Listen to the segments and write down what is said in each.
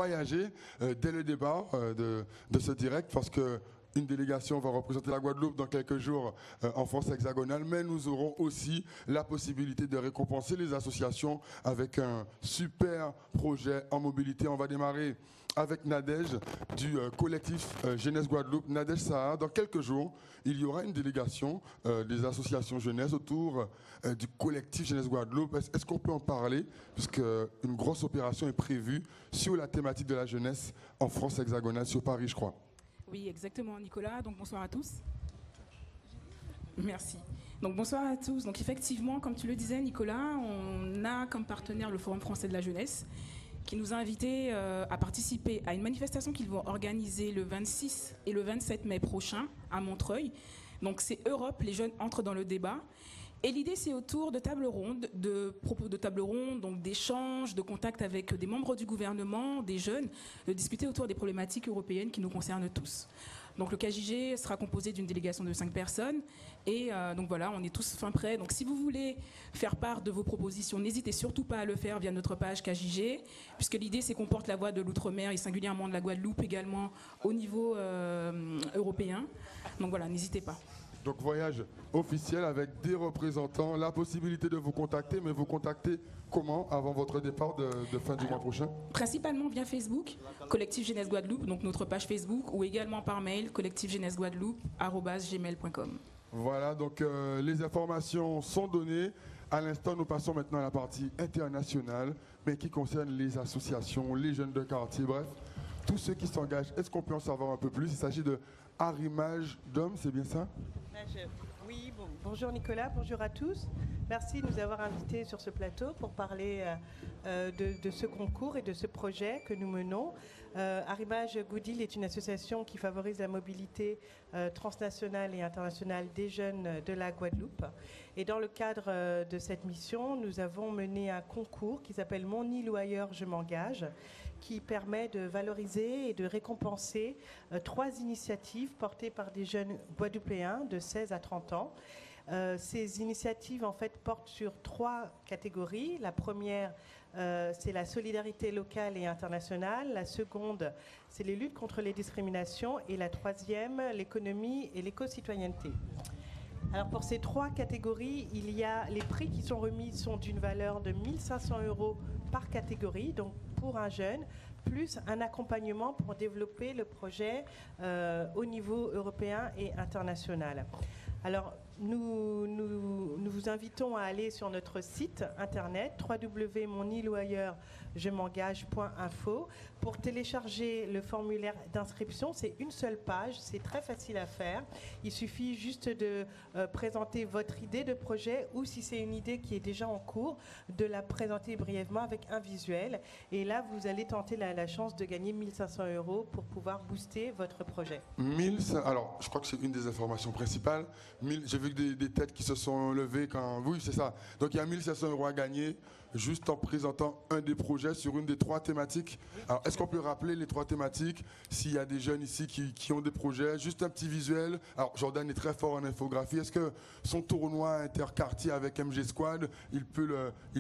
voyager dès le départ de ce direct parce que une délégation va représenter la Guadeloupe dans quelques jours en France hexagonale, mais nous aurons aussi la possibilité de récompenser les associations avec un super projet en mobilité. On va démarrer avec Nadège du collectif Jeunesse Guadeloupe. Nadège Saha, dans quelques jours, il y aura une délégation des associations jeunesse autour du collectif Jeunesse Guadeloupe. Est-ce qu'on peut en parler, puisque une grosse opération est prévue sur la thématique de la jeunesse en France hexagonale, sur Paris, je crois. Oui, exactement, Nicolas. Donc, bonsoir à tous. Merci. Donc, bonsoir à tous. Donc, effectivement, comme tu le disais, Nicolas, on a comme partenaire le Forum français de la jeunesse qui nous a invités à participer à une manifestation qu'ils vont organiser le 26 et le 27 mai prochain à Montreuil. Donc, c'est Europe, les jeunes entrent dans le débat. Et l'idée, c'est autour de tables rondes, de propos de tables rondes, donc d'échanges, de contacts avec des membres du gouvernement, des jeunes, de discuter autour des problématiques européennes qui nous concernent tous. Donc le KJG sera composé d'une délégation de 5 personnes et donc voilà, on est tous fin prêts. Donc si vous voulez faire part de vos propositions, n'hésitez surtout pas à le faire via notre page KJG, puisque l'idée c'est qu'on porte la voix de l'outre-mer et singulièrement de la Guadeloupe également au niveau européen. Donc voilà, n'hésitez pas. Donc voyage officiel avec des représentants, la possibilité de vous contacter, mais vous contacter comment avant votre départ de fin du mois prochain? Principalement via Facebook, Collectif Jeunesse Guadeloupe, donc notre page Facebook, ou également par mail, collectifjeunesseguadeloupe@gmail.com. Voilà, donc les informations sont données. À l'instant, nous passons maintenant à la partie internationale, mais qui concerne les associations, les jeunes de quartier, bref, tous ceux qui s'engagent. Est-ce qu'on peut en savoir un peu plus? Il s'agit de arrimage d'hommes, c'est bien ça? Oui, bonjour Nicolas, bonjour à tous. Merci de nous avoir invités sur ce plateau pour parler de ce concours et de ce projet que nous menons. Arrimage Goodil est une association qui favorise la mobilité transnationale et internationale des jeunes de la Guadeloupe. Et dans le cadre de cette mission, nous avons mené un concours qui s'appelle Mon île ou ailleurs, je m'engage, qui permet de valoriser et de récompenser 3 initiatives portées par des jeunes guadeloupéens de 16 à 30 ans. Ces initiatives en fait portent sur 3 catégories. La première, c'est la solidarité locale et internationale. La seconde, c'est les luttes contre les discriminations. Et la troisième, l'économie et l'éco-citoyenneté. Alors pour ces 3 catégories, il y a les prix qui sont remis sont d'une valeur de 1 500 € par catégorie, donc pour un jeune, plus un accompagnement pour développer le projet au niveau européen et international. Alors, nous vous invitons à aller sur notre site internet www.monileouailleurs-je-m'engage.info pour télécharger le formulaire d'inscription. C'est une seule page, c'est très facile à faire. Il suffit juste de présenter votre idée de projet ou si c'est une idée qui est déjà en cours, de la présenter brièvement avec un visuel. Et là, vous allez tenter la chance de gagner 1 500 € pour pouvoir booster votre projet. Alors, je crois que c'est une des informations principales. J'ai vu que des têtes qui se sont levées quand... Oui, c'est ça. Donc, il y a 1 500 € à gagner juste en présentant un des projets sur une des 3 thématiques. Alors, est-ce qu'on peut rappeler les 3 thématiques? S'il y a des jeunes ici qui ont des projets, juste un petit visuel. Alors, Jordan est très fort en infographie. Est-ce que son tournoi interquartier avec MG Squad, il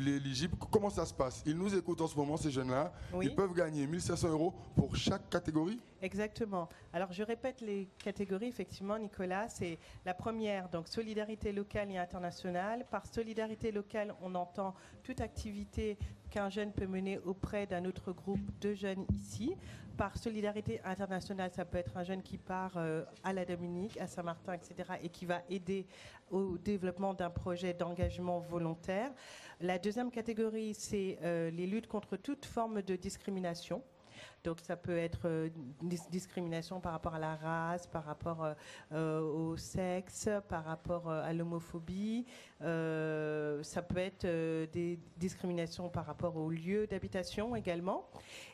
est éligible? Comment ça se passe? Ils nous écoutent en ce moment, ces jeunes-là. Oui. Ils peuvent gagner 1 500 € pour chaque catégorie? Exactement. Alors, je répète les catégories, effectivement, Nicolas. C'est la première, donc solidarité locale et internationale. Par solidarité locale, on entend toute activité qu'un jeune peut mener auprès d'un autre groupe de jeunes ici. Par solidarité internationale, ça peut être un jeune qui part à la Dominique, à Saint-Martin, etc., et qui va aider au développement d'un projet d'engagement volontaire. La deuxième catégorie, c'est les luttes contre toute forme de discrimination. Donc ça peut être discrimination par rapport à la race, par rapport au sexe, par rapport à l'homophobie. Ça peut être des discriminations par rapport au lieu d'habitation également.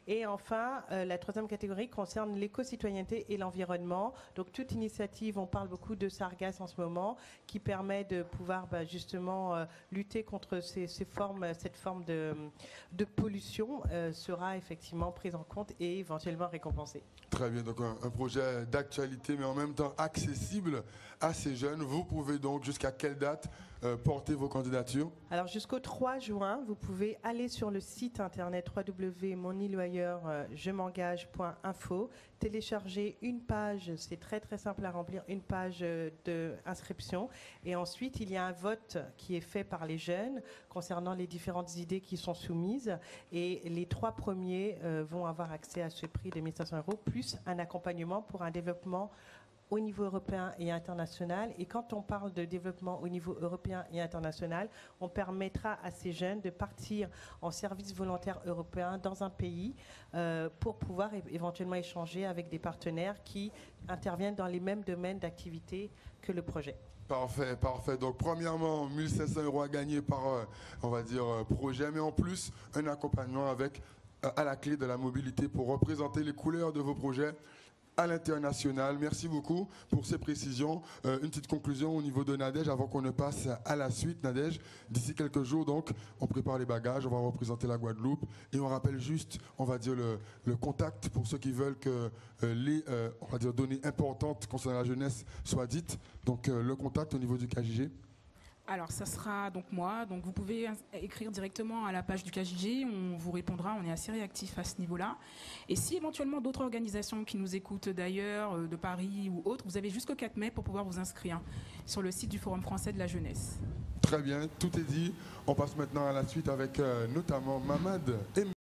Et enfin, la troisième catégorie concerne l'éco-citoyenneté et l'environnement. Donc toute initiative, on parle beaucoup de Sargasses en ce moment, qui permet de pouvoir justement lutter contre cette forme de pollution sera effectivement prise en compte compte et éventuellement récompensés. Très bien, donc un projet d'actualité, mais en même temps accessible à ces jeunes. Vous pouvez donc, jusqu'à quelle date, porter vos candidatures? Alors jusqu'au 3 juin, vous pouvez aller sur le site internet www.moniloailleurs-je-m'engage.info, télécharger une page, c'est très très simple à remplir, une page d'inscription. Et ensuite, il y a un vote qui est fait par les jeunes concernant les différentes idées qui sont soumises. Et les 3 premiers vont avoir accès à ce prix de 1 500 €, plus un accompagnement pour un développement au niveau européen et international. Et quand on parle de développement au niveau européen et international, on permettra à ces jeunes de partir en service volontaire européen dans un pays pour pouvoir éventuellement échanger avec des partenaires qui interviennent dans les mêmes domaines d'activité que le projet. Parfait, parfait. Donc, premièrement, 1 500 € à gagner par, on va dire, projet, mais en plus, un accompagnement avec, à la clé de la mobilité pour représenter les couleurs de vos projets à l'international. Merci beaucoup pour ces précisions. Une petite conclusion au niveau de Nadège avant qu'on ne passe à la suite. Nadège, d'ici quelques jours, donc, on prépare les bagages, on va représenter la Guadeloupe et on rappelle juste, on va dire, le contact pour ceux qui veulent que les on va dire, données importantes concernant la jeunesse soient dites. Donc, le contact au niveau du KJG. Alors, ça sera donc moi. Donc, vous pouvez écrire directement à la page du KJG. On vous répondra. On est assez réactif à ce niveau-là. Et si éventuellement d'autres organisations qui nous écoutent d'ailleurs, de Paris ou autres, vous avez jusqu'au 4 mai pour pouvoir vous inscrire sur le site du Forum français de la jeunesse. Très bien, tout est dit. On passe maintenant à la suite avec notamment Mamad et